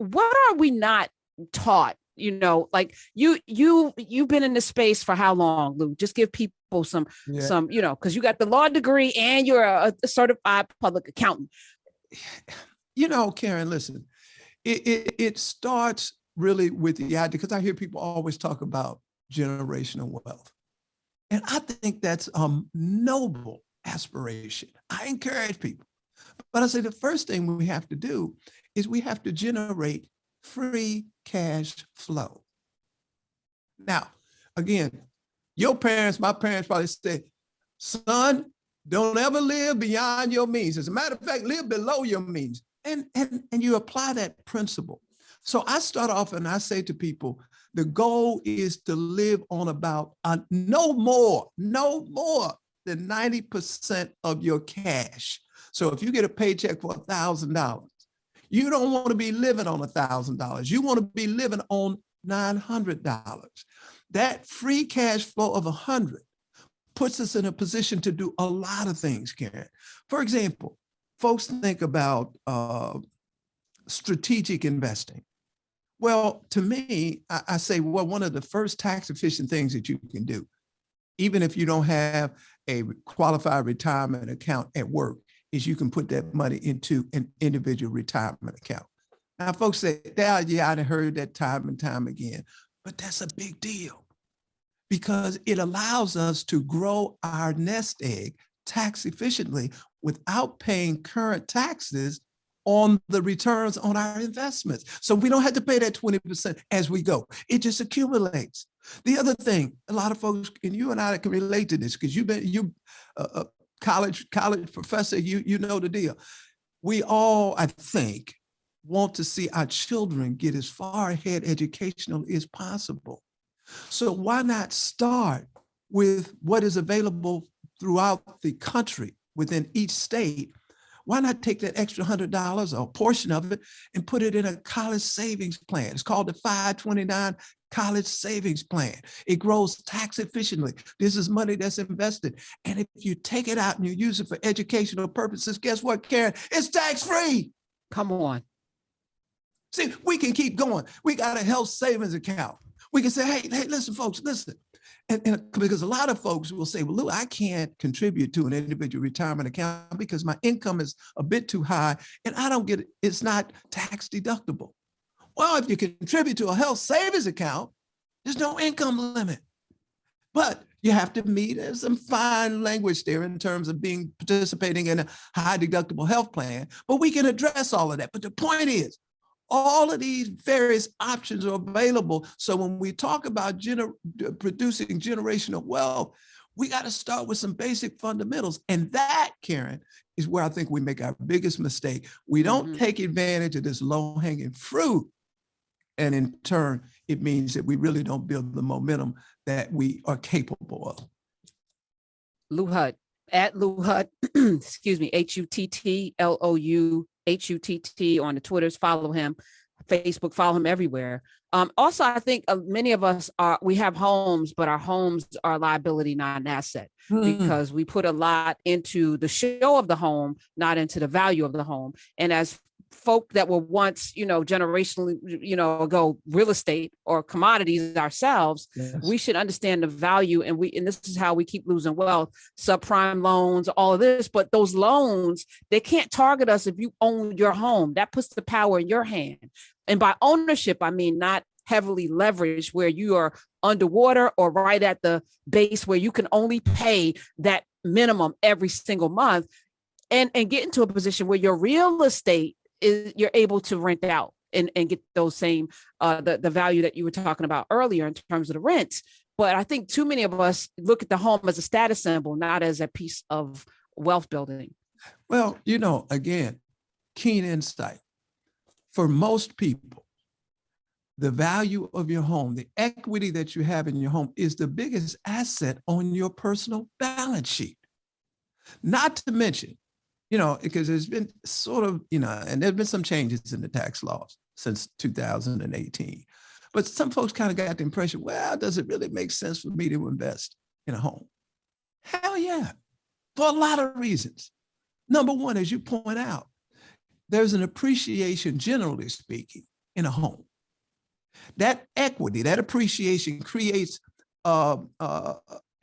what are we not taught? Like you've been in this space for how long, Lou? Just give people some, because you got the law degree and you're a certified public accountant. Karen, listen, it starts really with the idea, because I hear people always talk about generational wealth. And I think that's a noble aspiration. I encourage people. But I say the first thing we have to do is we have to generate free cash flow. Now, again, your parents, my parents probably say, son, don't ever live beyond your means. As a matter of fact, live below your means. And you apply that principle. So I start off and I say to people, the goal is to live on about no more than 90% of your cash. So if you get a paycheck for $1,000, you don't want to be living on $1,000. You want to be living on $900. That free cash flow of 100 puts us in a position to do a lot of things, Karen. For example, folks think about strategic investing. Well, to me, I say, well, one of the first tax efficient things that you can do, even if you don't have a qualified retirement account at work, is you can put that money into an individual retirement account. Now, folks say, yeah, I've heard that time and time again, but that's a big deal because it allows us to grow our nest egg tax efficiently without paying current taxes on the returns on our investments. So we don't have to pay that 20% as we go. It just accumulates. The other thing, a lot of folks, and you and I can relate to this because you college professor, you know the deal. We all, I think, want to see our children get as far ahead educationally as possible. So why not start with what is available throughout the country within each state? Why not take that extra $100 or a portion of it and put it in a college savings plan? It's called the 529 College Savings Plan. It grows tax efficiently. This is money that's invested. And if you take it out and you use it for educational purposes, guess what, Karen? It's tax-free. Come on. See, we can keep going. We got a health savings account. We can say, hey, listen, folks, listen. And because a lot of folks will say, well, Lou, I can't contribute to an individual retirement account because my income is a bit too high and I don't get it. It's not tax deductible. Well, if you contribute to a health savings account, there's no income limit. But you have to meet some fine language there in terms of participating in a high deductible health plan. But we can address all of that. But the point is, all of these various options are available. So when we talk about producing generational wealth, we got to start with some basic fundamentals. And that, Karen, is where I think we make our biggest mistake. We don't take advantage of this low-hanging fruit. And in turn, it means that we really don't build the momentum that we are capable of. Lou Hutt, at Lou Hutt, excuse me, HUTTLOU. HUTT on the Twitters, follow him, Facebook, follow him everywhere. Also, I think many of us we have homes, but our homes are a liability, not an asset, because we put a lot into the show of the home, not into the value of the home. And as folk that were once, generationally, ago, real estate or commodities ourselves, yes, we should understand the value. And this is how we keep losing wealth, subprime loans, all of this. But those loans, they can't target us if you own your home. That puts the power in your hand. And by ownership, I mean not heavily leveraged where you are underwater or right at the base where you can only pay that minimum every single month, and get into a position where your real estate you're able to rent out and get those same, the value that you were talking about earlier in terms of the rents. But I think too many of us look at the home as a status symbol, not as a piece of wealth building. Well, again, keen insight. For most people, the value of your home, the equity that you have in your home is the biggest asset on your personal balance sheet. Not to mention, because there's been sort of, and there's been some changes in the tax laws since 2018. But some folks kind of got the impression, well, does it really make sense for me to invest in a home? Hell yeah, for a lot of reasons. Number one, as you point out, there's an appreciation, generally speaking, in a home. That equity, that appreciation creates a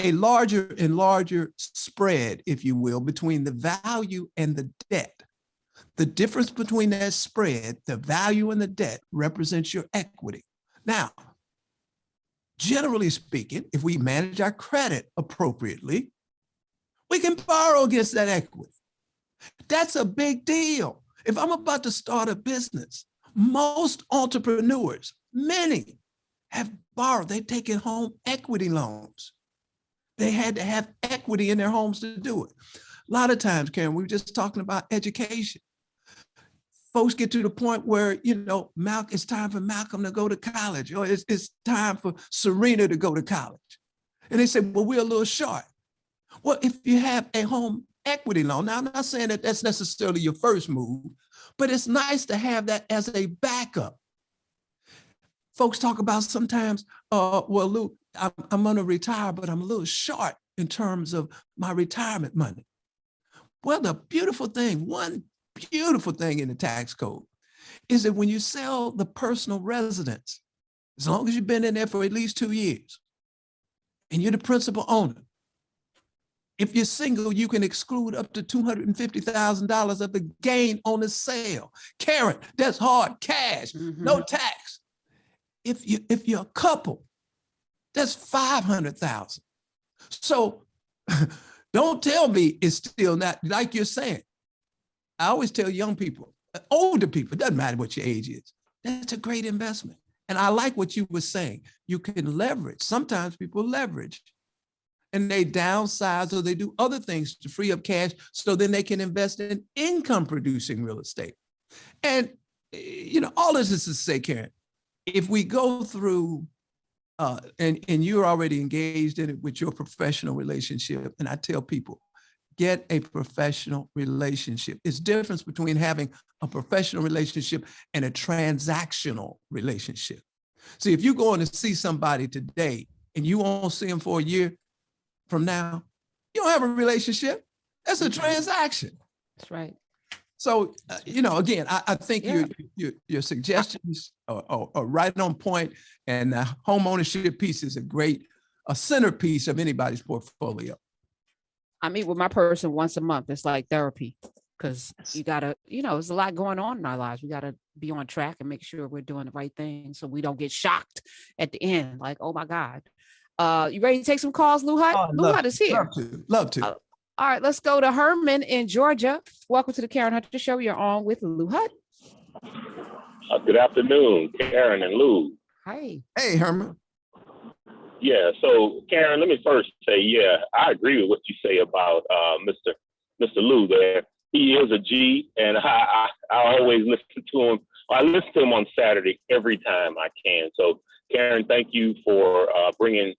larger and larger spread, if you will, between the value and the debt. The difference between that spread, the value and the debt, represents your equity. Now, generally speaking, if we manage our credit appropriately, we can borrow against that equity. That's a big deal. If I'm about to start a business, most entrepreneurs, many, have borrowed. They've taken home equity loans. They had to have equity in their homes to do it. A lot of times, Karen, we were just talking about education. Folks get to the point where, it's time for Malcolm to go to college, or it's time for Serena to go to college. And they say, well, we're a little short. Well, if you have a home equity loan, now I'm not saying that that's necessarily your first move, but it's nice to have that as a backup. Folks talk about sometimes, well, Lou, I'm going to retire, but I'm a little short in terms of my retirement money. Well, the beautiful thing, one beautiful thing in the tax code is that when you sell the personal residence, as long as you've been in there for at least 2 years and you're the principal owner, if you're single, you can exclude up to $250,000 of the gain on the sale. Karen, that's hard cash, no tax. If you're a couple, that's $500,000. So don't tell me it's still not, like you're saying. I always tell young people, older people, it doesn't matter what your age is, that's a great investment. And I like what you were saying. You can leverage. Sometimes people leverage and they downsize or they do other things to free up cash so then they can invest in income producing real estate. And, all of this is to say, Karen, if we go through, and you're already engaged in it with your professional relationship, and I tell people, get a professional relationship. It's difference between having a professional relationship and a transactional relationship. See, if you're going to see somebody today and you won't see them for a year from now, you don't have a relationship. That's a transaction. That's right. So, again, I think your suggestions are right on point, and the home ownership piece is a centerpiece of anybody's portfolio. I meet with my person once a month. It's like therapy, because you gotta, there's a lot going on in our lives. We gotta be on track and make sure we're doing the right thing so we don't get shocked at the end. Like, oh my God. You ready to take some calls, Lou Hutt? Oh, Lou Hutt is here. Love to. All right, let's go to Herman in Georgia. Welcome to the Karen Hunter Show. You're on with Lou Hutt. Good afternoon, Karen and Lou. Hi. Hey, Herman. Yeah, so Karen, let me first say, I agree with what you say about Mr. Lou there. He is a G, and I always listen to him. I listen to him on Saturday every time I can. So, Karen, thank you for bringing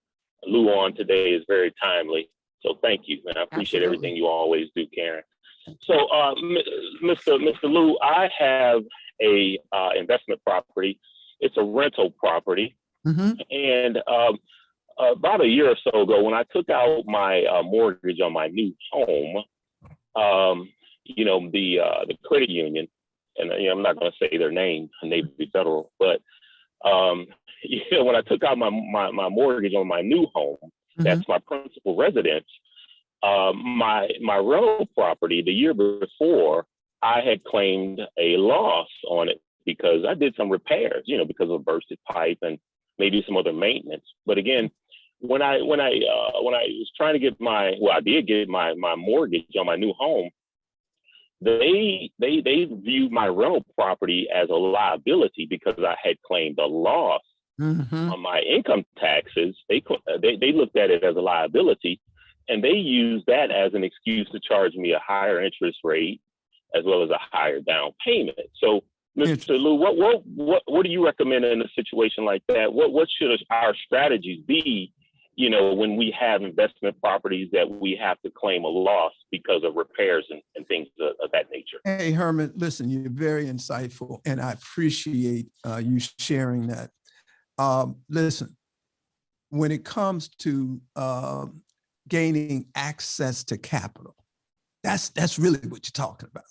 Lou on today. Is very timely. So thank you, and I appreciate everything you always do, Karen. So, Mr. Lou, I have a investment property. It's a rental property, and about a year or so ago, when I took out my mortgage on my new home, the credit union, and I'm not going to say their name, Navy Federal, but when I took out my mortgage on my new home, that's my principal residence. My rental property the year before, I had claimed a loss on it because I did some repairs, because of a bursted pipe and maybe some other maintenance. But again, when I was trying to get I did get my mortgage on my new home, they viewed my rental property as a liability because I had claimed a loss. On my income taxes. They looked at it as a liability, and they used that as an excuse to charge me a higher interest rate as well as a higher down payment. So, Mr. Lou, what do you recommend in a situation like that? What should our strategies be? When we have investment properties that we have to claim a loss because of repairs and things of that nature. Hey, Herman, listen, you're very insightful, and I appreciate you sharing that. Listen, when it comes to gaining access to capital, that's really what you're talking about.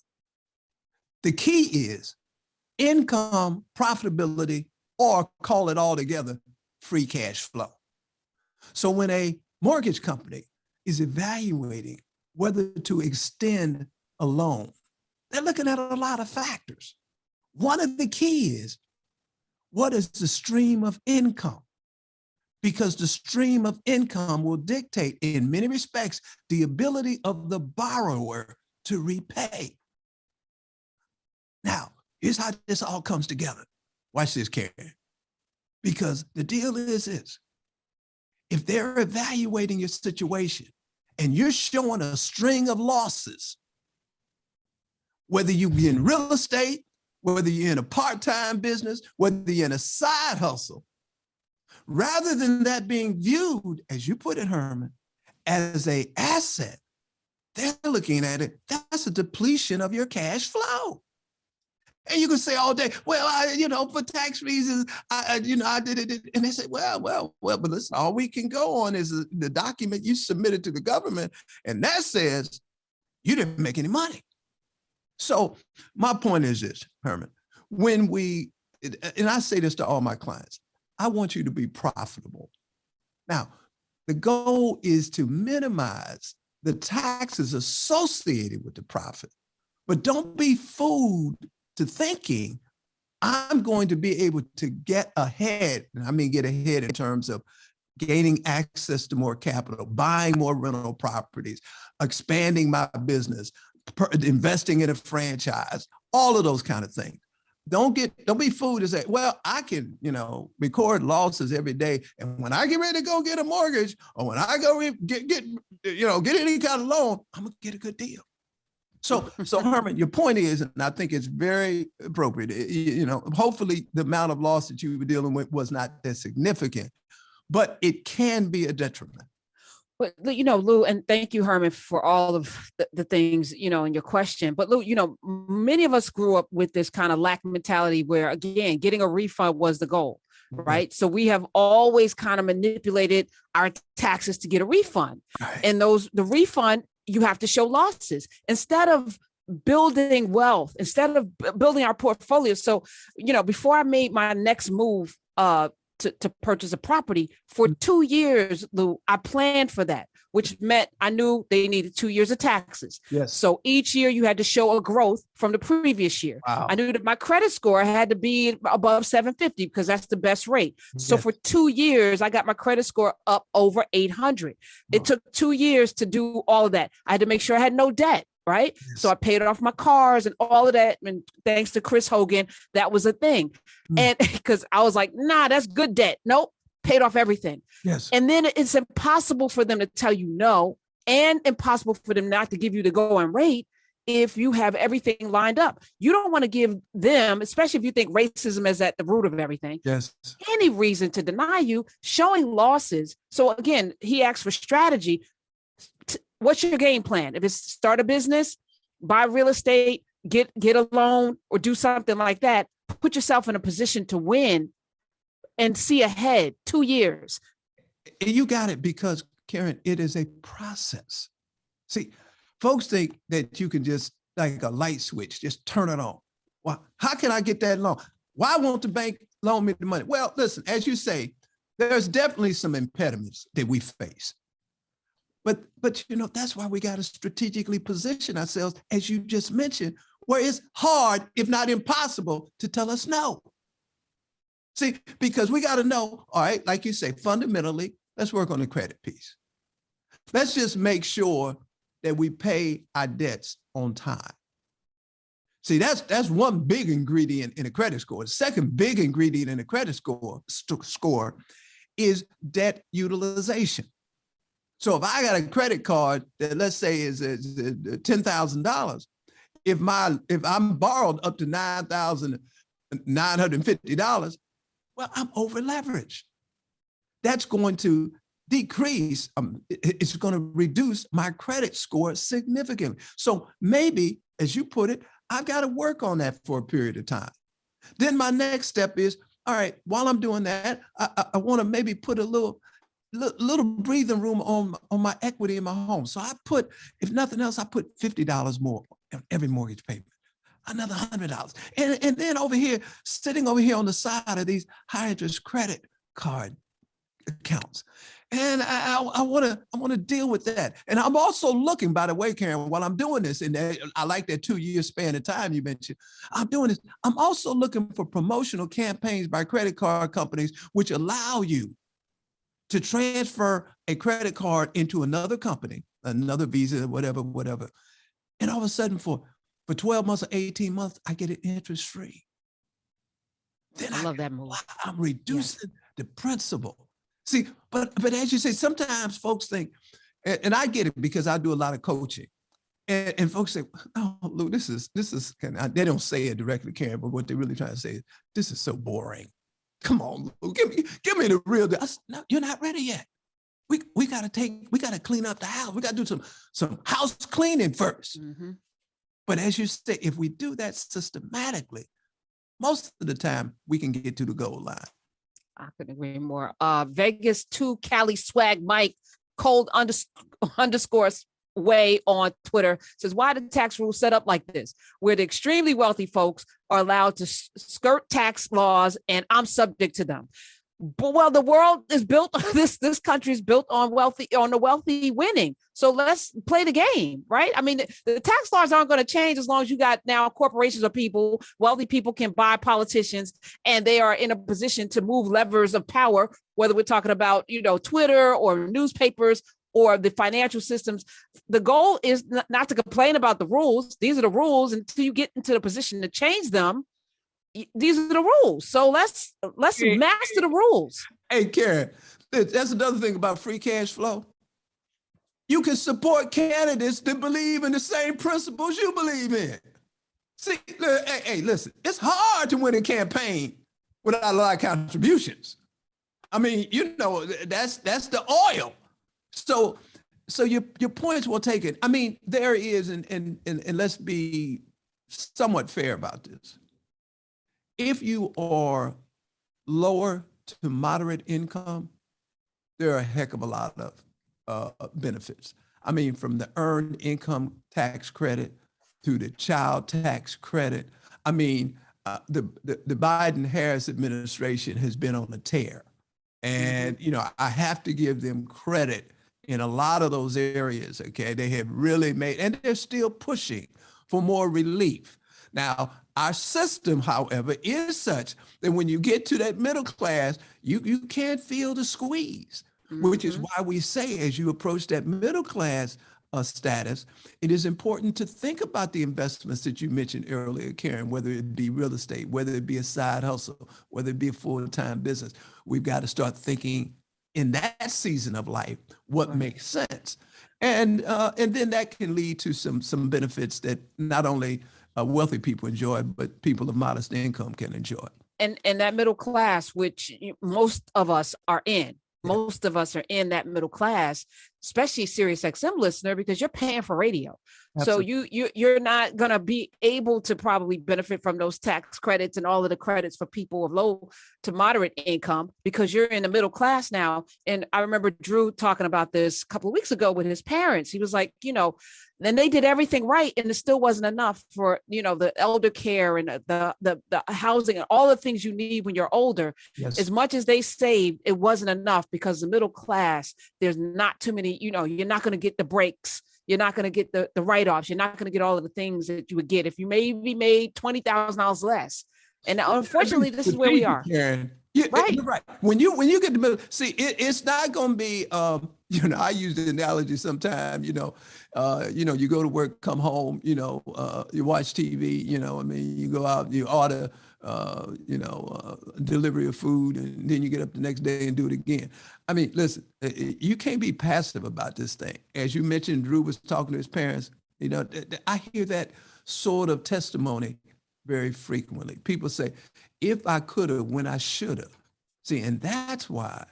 The key is income, profitability, or call it all together, free cash flow. So when a mortgage company is evaluating whether to extend a loan, they're looking at a lot of factors. One of the key is, what is the stream of income? Because the stream of income will dictate, in many respects, the ability of the borrower to repay. Now, here's how this all comes together. Watch this, Karen. Because the deal is this: if they're evaluating your situation and you're showing a string of losses, whether you be in real estate, whether you're in a part-time business, whether you're in a side hustle, rather than that being viewed, as you put it, Herman, as an asset, they're looking at it, that's a depletion of your cash flow. And you can say all day, well, for tax reasons, I did it. And they say, well, but listen, all we can go on is the document you submitted to the government. And that says you didn't make any money. So my point is this, Herman, and I say this to all my clients, I want you to be profitable. Now, the goal is to minimize the taxes associated with the profit, but don't be fooled to thinking I'm going to be able to get ahead. And I mean, get ahead in terms of gaining access to more capital, buying more rental properties, expanding my business, investing in a franchise, all of those kind of things. Don't be fooled to say, well, I can, record losses every day. And when I get ready to go get a mortgage, or when I go get any kind of loan, I'm gonna get a good deal. So Herman, your point is, and I think it's very appropriate, hopefully the amount of loss that you were dealing with was not that significant, but it can be a detriment. But, Lou, and thank you, Herman, for all of the things, in your question. But Lou, many of us grew up with this kind of lack mentality where, again, getting a refund was the goal, right? So we have always kind of manipulated our taxes to get a refund. Right. And the refund, you have to show losses instead of building wealth, instead of building our portfolio. So, before I made my next move, to purchase a property for 2 years, Lou, I planned for that, which meant I knew they needed 2 years of taxes. Yes. So each year you had to show a growth from the previous year. Wow. I knew that my credit score had to be above 750 because that's the best rate. Yes. So for 2 years, I got my credit score up over 800. It took 2 years to do all of that. I had to make sure I had no debt. Right. Yes. So I paid off my cars and all of that. And thanks to Chris Hogan, that was a thing. And because I was like, nah, that's good debt. Nope. Paid off everything. Yes. And then it's impossible for them to tell you no, and impossible for them not to give you the going rate if you have everything lined up. You don't want to give them, especially if you think racism is at the root of everything, yes, any reason to deny you showing losses. So again, he asked for strategy. What's your game plan? If it's start a business, buy real estate, get a loan, or do something like that, put yourself in a position to win and see ahead 2 years. You got it, because Karen, it is a process. See, folks think that you can just, like a light switch, just turn it on. Well, how can I get that loan? Why won't the bank loan me the money? Well, listen, as you say, there's definitely some impediments that we face. But that's why we got to strategically position ourselves, as you just mentioned, where it's hard, if not impossible, to tell us no. See, because we got to know, all right, like you say, fundamentally, let's work on the credit piece. Let's just make sure that we pay our debts on time. See, that's one big ingredient in a credit score. The second big ingredient in a credit score is debt utilization. So if I got a credit card that, let's say, is $10,000, if I'm borrowed up to $9,950, well, I'm over leveraged. That's going to decrease. It's going to reduce my credit score significantly. So maybe, as you put it, I've got to work on that for a period of time. Then my next step is, all right, while I'm doing that, I want to maybe put a little breathing room on my equity in my home. So I put, if nothing else, I put $50 more on every mortgage payment. another $100. And then over here, sitting over here on the side of these high interest credit card accounts. And I want to deal with that. And I'm also looking, by the way, Karen, while I'm doing this, and I like that 2-year span of time you mentioned, I'm doing this. I'm also looking for promotional campaigns by credit card companies, which allow you to transfer a credit card into another company, another Visa, whatever. And all of a sudden for 12 months or 18 months, I get it interest free. Then I love that move. Wow, I'm reducing the principal. See, but as you say, sometimes folks think, and I get it because I do a lot of coaching, and folks say, "Oh, Lou, this is they don't say it directly, Karen, but what they're really trying to say is, this is so boring. Come on, Lou, give me the real deal." I said, "No, you're not ready yet. We got to clean up the house. We got to do some house cleaning first." Mm-hmm. But as you say, if we do that systematically, most of the time we can get to the goal line. I couldn't agree more. Vegas 2 Cali Swag Mike cold underscores way on Twitter says, why the tax rules set up like this, where the extremely wealthy folks are allowed to skirt tax laws and I'm subject to them. But well, the world is built, this country is built on the wealthy winning. So let's play the game, right? I mean, the tax laws aren't going to change as long as you got now corporations or people, wealthy people can buy politicians and they are in a position to move levers of power, whether we're talking about, Twitter or newspapers or the financial systems. The goal is not to complain about the rules. These are the rules until you get into the position to change them. These are the rules. So let's master the rules. Hey, Karen, that's another thing about free cash flow. You can support candidates that believe in the same principles you believe in. See, hey, listen, it's hard to win a campaign without a lot of contributions. I mean, that's the oil. So your point's well taken. I mean, there is, and let's be somewhat fair about this. If you are lower to moderate income, there are a heck of a lot of benefits. I mean, from the earned income tax credit to the child tax credit. I mean, the Biden-Harris administration has been on a tear. And, I have to give them credit in a lot of those areas, okay? They have really made, and they're still pushing for more relief. Now, our system, however, is such that when you get to that middle class, you can't feel the squeeze, which is why we say as you approach that middle class status, it is important to think about the investments that you mentioned earlier, Karen, whether it be real estate, whether it be a side hustle, whether it be a full-time business. We've got to start thinking in that season of life what makes sense. And then that can lead to some benefits that not only wealthy people enjoy, but people of modest income can enjoy. And that middle class, which most of us are in. Most of us are in that middle class, especially Sirius XM listener, because you're paying for radio. Absolutely. So you're not going to be able to probably benefit from those tax credits and all of the credits for people of low to moderate income because you're in the middle class now. And I remember Drew talking about this a couple of weeks ago with his parents. He was like, then they did everything right and it still wasn't enough for, the elder care and the housing and all the things you need when you're older. Yes. As much as they saved, it wasn't enough because the middle class, there's not too many, you're not going to get the breaks. You're not going to get the write-offs. You're not going to get all of the things that you would get if you maybe made $20,000 less. And unfortunately, this is where we are. Karen. Right. You're right. When you get the middle, see, it's not going to be, I use the analogy sometimes, you go to work, come home, you watch TV, you go out, you order, delivery of food, and then you get up the next day and do it again. I mean, listen, you can't be passive about this thing. As you mentioned, Drew was talking to his parents, I hear that sort of testimony very frequently. People say, if I could have, when I should have. See, and that's why,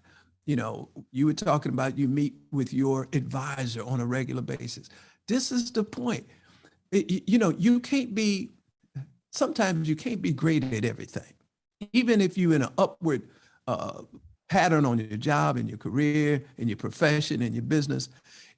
you were talking about you meet with your advisor on a regular basis. This is the point. Sometimes you can't be great at everything. Even if you're in an upward pattern on your job, in your career, in your profession, in your business,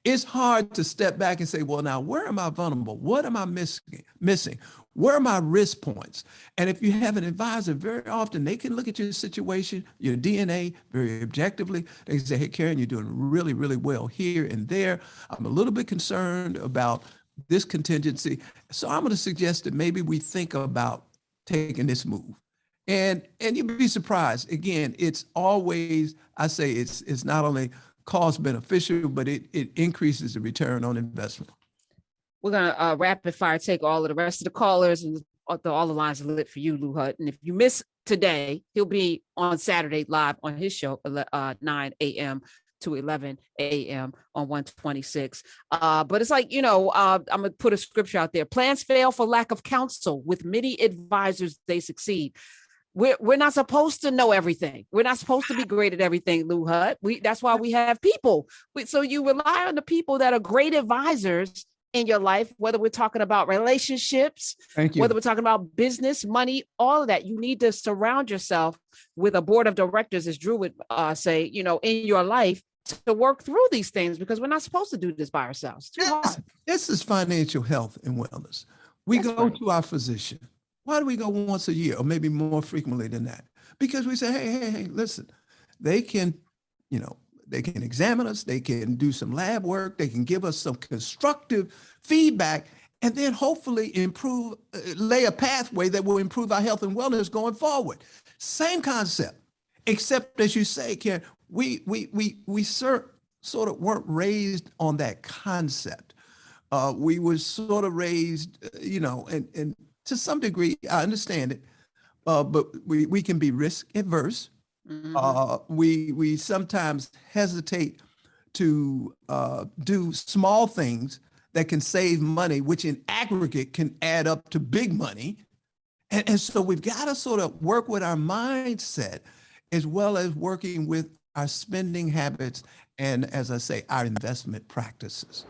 it's hard to step back and say, well, now, where am I vulnerable? What am I missing? Where are my risk points? And if you have an advisor, very often they can look at your situation, your DNA, very objectively. They can say, hey, Karen, you're doing really, really well here and there. I'm a little bit concerned about this contingency. So I'm going to suggest that maybe we think about taking this move. And you'd be surprised. Again, it's always, I say it's not only cost beneficial, but it increases the return on investment. We're going to rapid fire take all of the rest of the callers, and all the lines are lit for you, Lou Hutt. And if you miss today, he'll be on Saturday live on his show, 9 a.m. to 11 a.m. on 126. But it's like, I'm going to put a scripture out there. Plans fail for lack of counsel. With many advisors, they succeed. We're not supposed to know everything. We're not supposed to be great at everything, Lou Hutt. That's why we have people. So you rely on the people that are great advisors in your life, whether we're talking about relationships, whether we're talking about business, money, all of that. You need to surround yourself with a board of directors, as Drew would say, in your life to work through these things, because we're not supposed to do this by ourselves. It's too hard. This is financial health and wellness. We go to our physician. Why do we go once a year or maybe more frequently than that? Because we say, hey, listen, they can examine us, they can do some lab work, they can give us some constructive feedback, and then hopefully lay a pathway that will improve our health and wellness going forward. Same concept, except as you say, Karen, we sort of weren't raised on that concept. We were sort of raised, and to some degree, I understand it, but we can be risk averse. Mm-hmm. We sometimes hesitate to do small things that can save money, which in aggregate can add up to big money. And so we've got to sort of work with our mindset as well as working with our spending habits and, as I say, our investment practices.